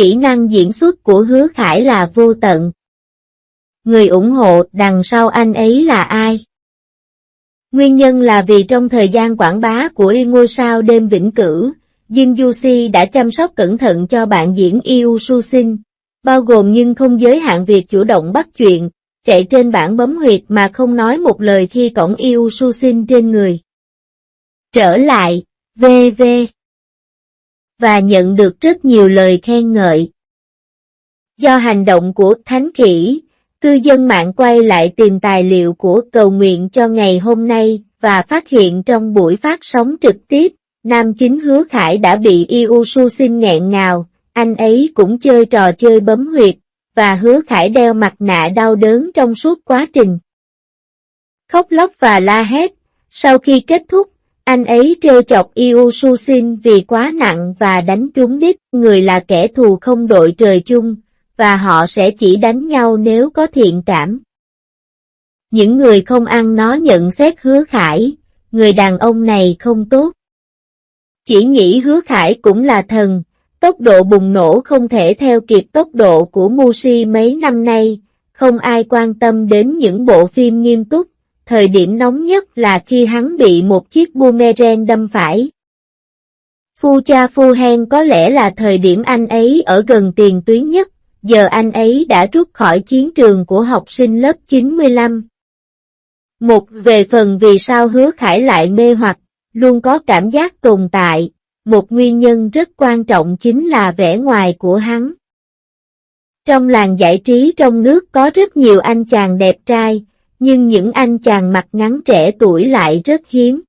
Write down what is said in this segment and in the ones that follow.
Kỹ năng diễn xuất của Hứa Khải là vô tận. Người ủng hộ đằng sau anh ấy là ai? Nguyên nhân là vì trong thời gian quảng bá của ngôi sao đêm vĩnh cửu, Jin Yushi đã chăm sóc cẩn thận cho bạn diễn Yu Susin, bao gồm nhưng không giới hạn việc chủ động bắt chuyện, chạy trên bảng bấm huyệt mà không nói một lời khi cõng Yu Susin trên người. Trở lại, VV. Và nhận được rất nhiều lời khen ngợi. Do hành động của Thánh Khỉ, cư dân mạng quay lại tìm tài liệu của cầu nguyện cho ngày hôm nay và phát hiện trong buổi phát sóng trực tiếp, nam chính Hứa Khải đã bị Yu Susin nghẹn ngào, anh ấy cũng chơi trò chơi bấm huyệt, và Hứa Khải đeo mặt nạ đau đớn trong suốt quá trình. Khóc lóc và la hét, sau khi kết thúc, anh ấy trêu chọc Yu Susin vì quá nặng và đánh trúng đích, người là kẻ thù không đội trời chung, và họ sẽ chỉ đánh nhau nếu có thiện cảm. Những người không ăn nó nhận xét Hứa Khải, người đàn ông này không tốt. Chỉ nghĩ Hứa Khải cũng là thần, tốc độ bùng nổ không thể theo kịp tốc độ của Mushi mấy năm nay, không ai quan tâm đến những bộ phim nghiêm túc, thời điểm nóng nhất là khi hắn bị một chiếc boomerang đâm phải. Phu Cha Phu Hen có lẽ là thời điểm anh ấy ở gần tiền tuyến nhất, giờ anh ấy đã rút khỏi chiến trường của học sinh lớp 95. Về phần vì sao Hứa Khải lại mê hoặc, luôn có cảm giác tồn tại, một nguyên nhân rất quan trọng chính là vẻ ngoài của hắn. Trong làng giải trí trong nước có rất nhiều anh chàng đẹp trai, nhưng những anh chàng mặt ngắn trẻ tuổi lại rất hiếm.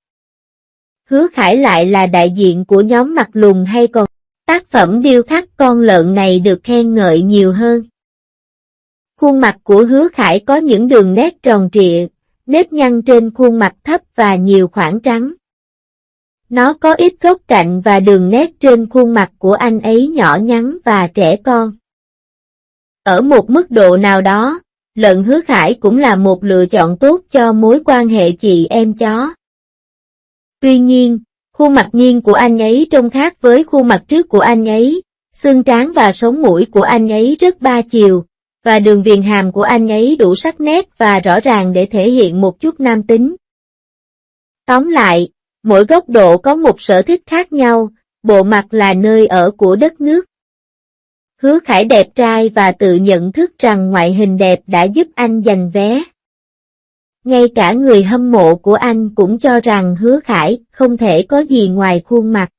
Hứa Khải lại là đại diện của nhóm mặt lùn hay còn tác phẩm điêu khắc con lợn này được khen ngợi nhiều hơn. Khuôn mặt của Hứa Khải có những đường nét tròn trịa, nếp nhăn trên khuôn mặt thấp và nhiều khoảng trắng. Nó có ít góc cạnh và đường nét trên khuôn mặt của anh ấy nhỏ nhắn và trẻ con. Ở một mức độ nào đó, lợn Hứa Khải cũng là một lựa chọn tốt cho mối quan hệ chị em chó. Tuy nhiên, khuôn mặt nghiêng của anh ấy trông khác với khuôn mặt trước của anh ấy, xương trán và sống mũi của anh ấy rất ba chiều, và đường viền hàm của anh ấy đủ sắc nét và rõ ràng để thể hiện một chút nam tính. Tóm lại, mỗi góc độ có một sở thích khác nhau, bộ mặt là nơi ở của đất nước. Hứa Khải đẹp trai và tự nhận thức rằng ngoại hình đẹp đã giúp anh giành vé. Ngay cả người hâm mộ của anh cũng cho rằng Hứa Khải không thể có gì ngoài khuôn mặt.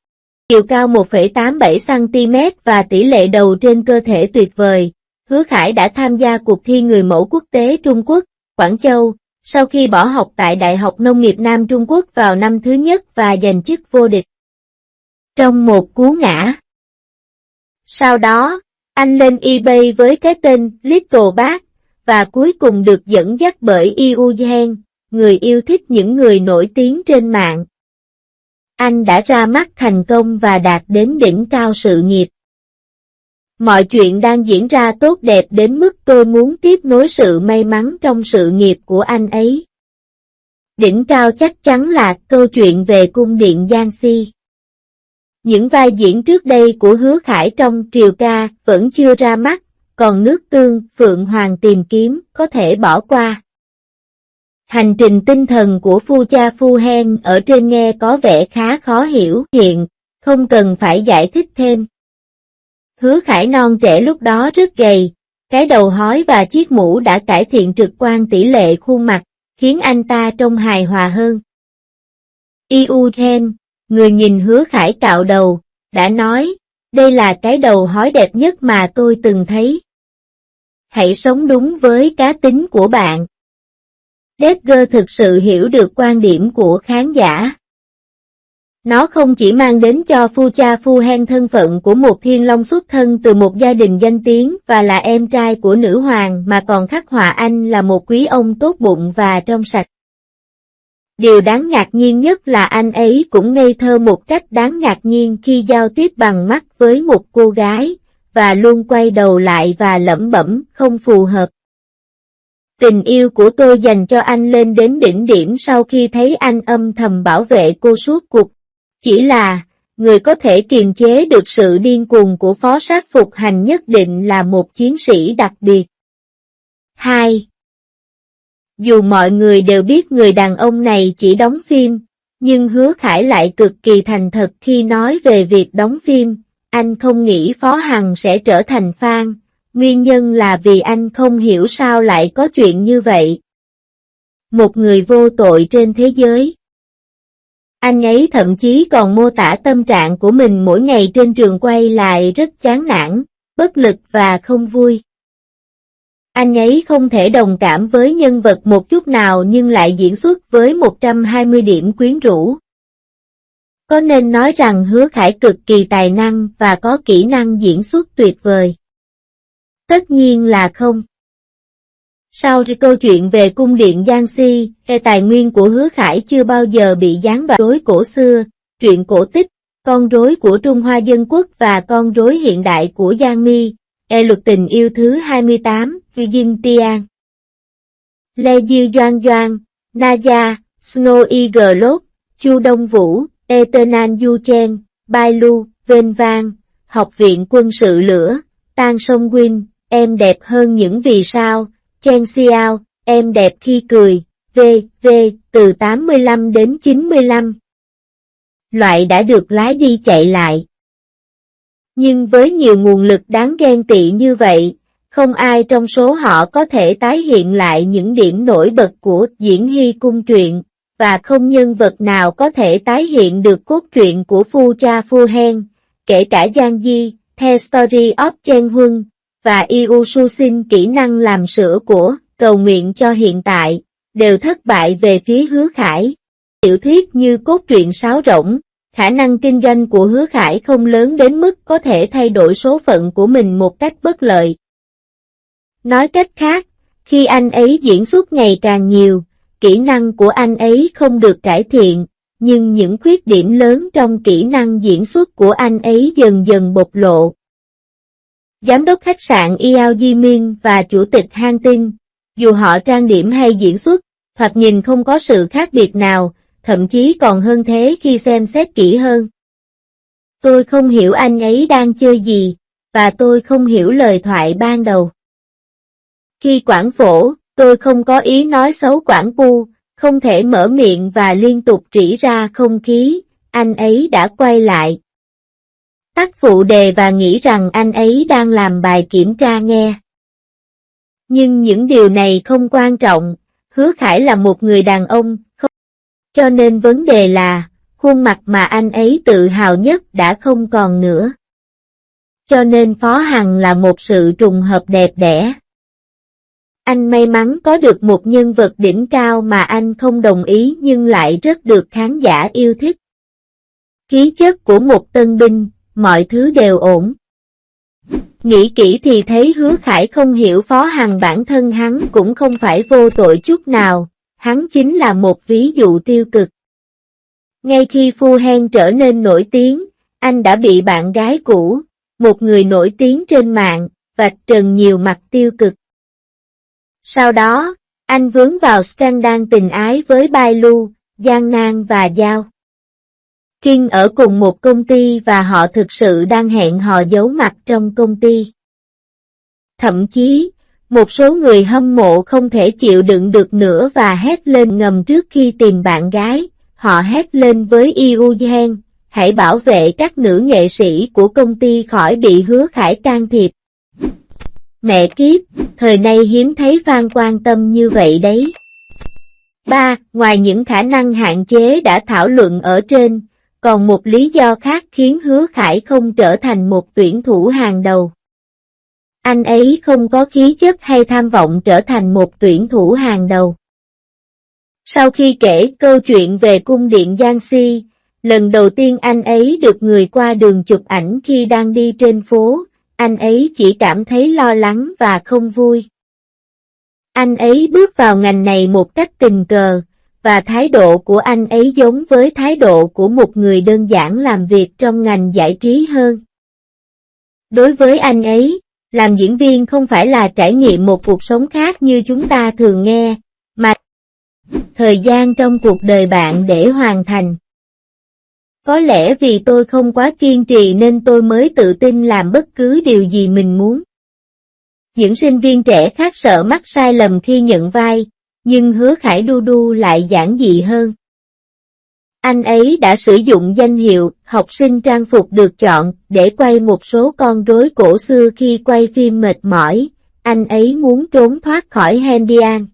Chiều cao 1,87cm và tỷ lệ đầu trên cơ thể tuyệt vời, Hứa Khải đã tham gia cuộc thi người mẫu quốc tế Trung Quốc, Quảng Châu, sau khi bỏ học tại Đại học Nông nghiệp Nam Trung Quốc vào năm thứ nhất và giành chức vô địch. Trong một cú ngã. Sau đó, anh lên eBay với cái tên Little Bác, và cuối cùng được dẫn dắt bởi Yu Hen, người yêu thích những người nổi tiếng trên mạng. Anh đã ra mắt thành công và đạt đến đỉnh cao sự nghiệp. Mọi chuyện đang diễn ra tốt đẹp đến mức tôi muốn tiếp nối sự may mắn trong sự nghiệp của anh ấy. Đỉnh cao chắc chắn là câu chuyện về cung điện Giang Si. Những vai diễn trước đây của Hứa Khải trong Triều Ca vẫn chưa ra mắt, còn Nước Tương, Phượng Hoàng tìm kiếm có thể bỏ qua. Hành trình tinh thần của Phu Cha Phu Hen ở trên nghe có vẻ khá khó hiểu, hiện, không cần phải giải thích thêm. Hứa Khải non trẻ lúc đó rất gầy, cái đầu hói và chiếc mũ đã cải thiện trực quan tỷ lệ khuôn mặt, khiến anh ta trông hài hòa hơn. Yu Hen, người nhìn Hứa Khải cạo đầu, đã nói, đây là cái đầu hói đẹp nhất mà tôi từng thấy. Hãy sống đúng với cá tính của bạn. Dagger thực sự hiểu được quan điểm của khán giả. Nó không chỉ mang đến cho Phu Cha Phu Hen thân phận của một thiên long xuất thân từ một gia đình danh tiếng và là em trai của nữ hoàng mà còn khắc họa anh là một quý ông tốt bụng và trong sạch. Điều đáng ngạc nhiên nhất là anh ấy cũng ngây thơ một cách đáng ngạc nhiên khi giao tiếp bằng mắt với một cô gái, và luôn quay đầu lại và lẩm bẩm không phù hợp. Tình yêu của tôi dành cho anh lên đến đỉnh điểm sau khi thấy anh âm thầm bảo vệ cô suốt cuộc. Chỉ là, người có thể kiềm chế được sự điên cuồng của phó sát phục hành nhất định là một chiến sĩ đặc biệt. 2. Dù mọi người đều biết người đàn ông này chỉ đóng phim, nhưng Hứa Khải lại cực kỳ thành thật khi nói về việc đóng phim. Anh không nghĩ Phó Hằng sẽ trở thành fan, nguyên nhân là vì anh không hiểu sao lại có chuyện như vậy. Một người vô tội trên thế giới. Anh ấy thậm chí còn mô tả tâm trạng của mình mỗi ngày trên trường quay lại rất chán nản, bất lực và không vui. Anh ấy không thể đồng cảm với nhân vật một chút nào nhưng lại diễn xuất với 120 điểm quyến rũ. Có nên nói rằng Hứa Khải cực kỳ tài năng và có kỹ năng diễn xuất tuyệt vời? Tất nhiên là không. Sau câu chuyện về cung điện Giang Si, tài nguyên của Hứa Khải chưa bao giờ bị gián đoạn. Rối cổ xưa, truyện cổ tích, con rối của Trung Hoa Dân Quốc và con rối hiện đại của Giang Mi, luật tình yêu thứ 28, Vinh Tian. Lê Diêu Doan Doan, Naya, Snow Eagle, Chu Đông Vũ, Eternal Du Chen, Bai Lu, Vên Vang, Học viện quân sự lửa, Tan Sông Win, em đẹp hơn những vì sao, Chen Xiao, em đẹp khi cười, V, từ 85 đến 95. Loại đã được lái đi chạy lại. Nhưng với nhiều nguồn lực đáng ghen tị như vậy, không ai trong số họ có thể tái hiện lại những điểm nổi bật của diễn hy cung truyện, và không nhân vật nào có thể tái hiện được cốt truyện của Phu Cha Phu Hen, kể cả Giang Di, The Story of Chen Huân, và Yu Susin kỹ năng làm sữa của Cầu Nguyện cho Hiện Tại, đều thất bại về phía Hứa Khải. Tiểu thuyết như cốt truyện sáo rỗng, khả năng kinh doanh của Hứa Khải không lớn đến mức có thể thay đổi số phận của mình một cách bất lợi. Nói cách khác, khi anh ấy diễn xuất ngày càng nhiều, kỹ năng của anh ấy không được cải thiện, nhưng những khuyết điểm lớn trong kỹ năng diễn xuất của anh ấy dần dần bộc lộ. Giám đốc khách sạn Yao Jimin và chủ tịch hang tin, dù họ trang điểm hay diễn xuất, thoạt nhìn không có sự khác biệt nào, thậm chí còn hơn thế khi xem xét kỹ hơn. Tôi không hiểu anh ấy đang chơi gì, và tôi không hiểu lời thoại ban đầu. Khi Quảng Phổ, tôi không có ý nói xấu Quảng Pu, không thể mở miệng và liên tục rỉ ra không khí, anh ấy đã quay lại. Tắt phụ đề và nghĩ rằng anh ấy đang làm bài kiểm tra nghe. Nhưng những điều này không quan trọng, Hứa Khải là một người đàn ông, không. Cho nên vấn đề là, khuôn mặt mà anh ấy tự hào nhất đã không còn nữa. Cho nên Phó Hằng là một sự trùng hợp đẹp đẽ. Anh may mắn có được một nhân vật đỉnh cao mà anh không đồng ý nhưng lại rất được khán giả yêu thích. Khí chất của một tân binh, mọi thứ đều ổn. Nghĩ kỹ thì thấy Hứa Khải không hiểu Phó Hằng, bản thân hắn cũng không phải vô tội chút nào, hắn chính là một ví dụ tiêu cực. Ngay khi Phu Hen trở nên nổi tiếng, anh đã bị bạn gái cũ, một người nổi tiếng trên mạng, vạch trần nhiều mặt tiêu cực. Sau đó, anh vướng vào scandal tình ái với Bai Lu, Giang Nan và Giao Kinh ở cùng một công ty và họ thực sự đang hẹn hò giấu mặt trong công ty. Thậm chí, một số người hâm mộ không thể chịu đựng được nữa và hét lên ngầm trước khi tìm bạn gái, họ hét lên với Yu Hen, hãy bảo vệ các nữ nghệ sĩ của công ty khỏi bị Hứa Khải can thiệp. Mẹ kiếp, thời nay hiếm thấy fan quan tâm như vậy đấy. 3. Ngoài những khả năng hạn chế đã thảo luận ở trên, còn một lý do khác khiến Hứa Khải không trở thành một tuyển thủ hàng đầu. Anh ấy không có khí chất hay tham vọng trở thành một tuyển thủ hàng đầu. Sau khi kể câu chuyện về cung điện Giang Si, lần đầu tiên anh ấy được người qua đường chụp ảnh khi đang đi trên phố, anh ấy chỉ cảm thấy lo lắng và không vui. Anh ấy bước vào ngành này một cách tình cờ, và thái độ của anh ấy giống với thái độ của một người đơn giản làm việc trong ngành giải trí hơn. Đối với anh ấy, làm diễn viên không phải là trải nghiệm một cuộc sống khác như chúng ta thường nghe, mà thời gian trong cuộc đời bạn để hoàn thành. Có lẽ vì tôi không quá kiên trì nên tôi mới tự tin làm bất cứ điều gì mình muốn. Những sinh viên trẻ khác sợ mắc sai lầm khi nhận vai, nhưng Hứa Khải đu đu lại giản dị hơn. Anh ấy đã sử dụng danh hiệu học sinh trang phục được chọn để quay một số con rối cổ xưa khi quay phim mệt mỏi, anh ấy muốn trốn thoát khỏi Hendian.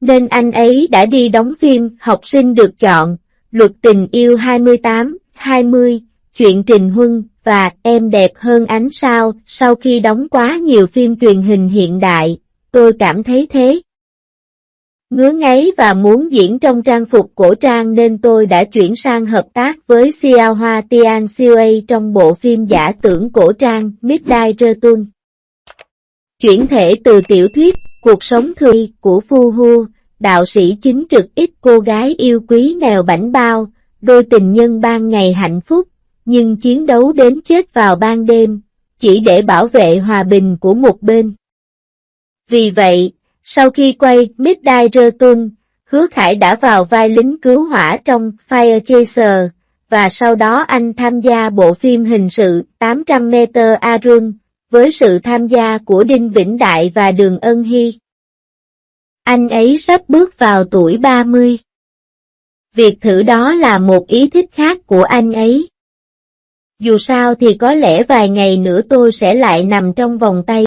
Nên anh ấy đã đi đóng phim Học sinh được chọn, Luật tình yêu 28-20, Chuyện Trình Huân và Em đẹp hơn ánh sao. Sau khi đóng quá nhiều phim truyền hình hiện đại, tôi cảm thấy thế. Ngứa ngáy và muốn diễn trong trang phục cổ trang nên tôi đã chuyển sang hợp tác với Xiao Hoa Tian Siuei trong bộ phim giả tưởng cổ trang Midnight Return. Chuyển thể từ tiểu thuyết Cuộc sống thường của Fu Hu, đạo sĩ chính trực ít cô gái yêu quý nghèo bảnh bao, đôi tình nhân ban ngày hạnh phúc, nhưng chiến đấu đến chết vào ban đêm, chỉ để bảo vệ hòa bình của một bên. Vì vậy, sau khi quay Midnight Return, Hứa Khải đã vào vai lính cứu hỏa trong Fire Chaser, và sau đó anh tham gia bộ phim hình sự 800m Arun, với sự tham gia của Đinh Vĩnh Đại và Đường Ân Hy. Anh ấy sắp bước vào tuổi 30. Việc thử đó là một ý thích khác của anh ấy. Dù sao thì có lẽ vài ngày nữa tôi sẽ lại nằm trong vòng tay